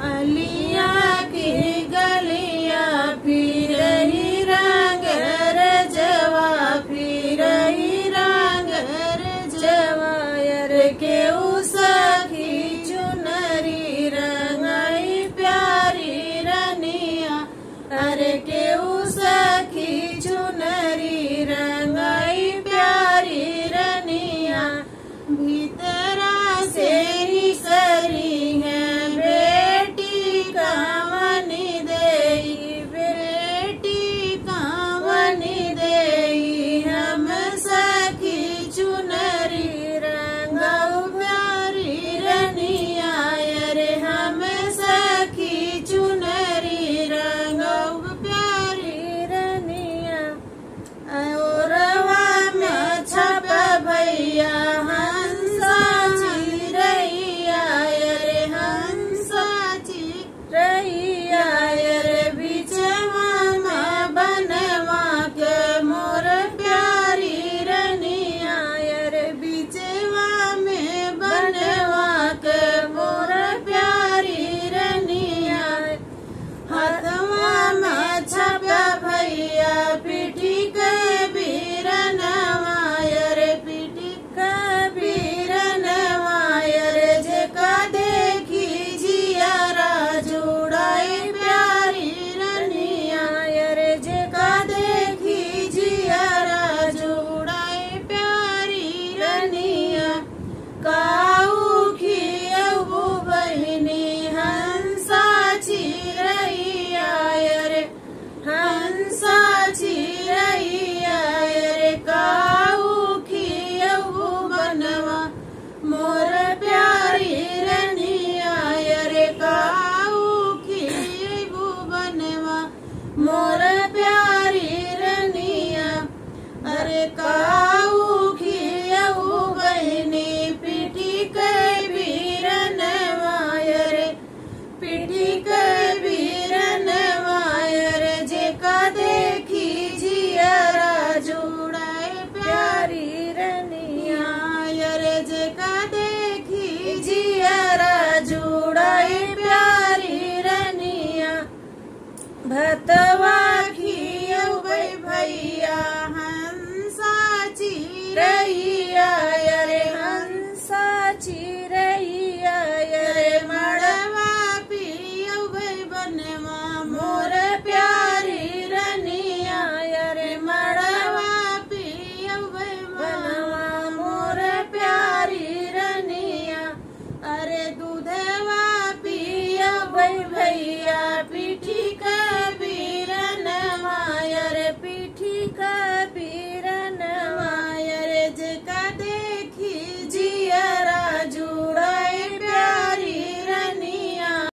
अलिया की गलिया फिर ही रंग रजवा फिर ही रंग रजवा यर के उसकी चुनरी रंगाई प्यारी रनिया अरे के उसकी चुनरी रंगाई प्यारी रनिया भीतरा से ही करी है बेटी कामनी देई हम सखी चुनरी रंगाऊ प्यारी रनिया अरे हम सखी चुनरी रंगाऊ प्यारी रनिया औरवा में छप भैया हंसा चिरैया अरे हंसा चिरैया अरे बिचवा में बनवा के मोर प्यारी रनिया अरे बिचवा में बनवा के मोर प्यारी रनिया हाथवा में छप भैया पिठी के बीरनवा अरे पिठी के बीरनवा अरे जेका देखी जियारा जुड़ाई प्यारी रनिया अरे जेका देखी जियारा जुड़ाई प्यारी रनिया काऊ खियऊ बहिनी हंसा चिरैया अरे हंसा चिरैया अरे काऊ खियऊ बनवा मोर प्यारी रनिया अरे काऊ खियऊ बनवा मोर प्यारी रनिया अरे काऊ खियऊ बहिनी पिठी के बीरनवा अरे पिठी के बीरनवा अरे जेका देखी जियारा जुड़ाए प्यारी रनिया अरे जेका देखी जियारा जुड़ाए प्यारी रनिया भतवा खियऊ भैया हंसा चिरैया अरे हंसा चिरैया अरे मड़वा पियऊ बनवा मोर प्यारी रनिया अरे मड़वा पियऊ बनवा मोर प्यारी रनिया अरे दूधवा पियऊ भैया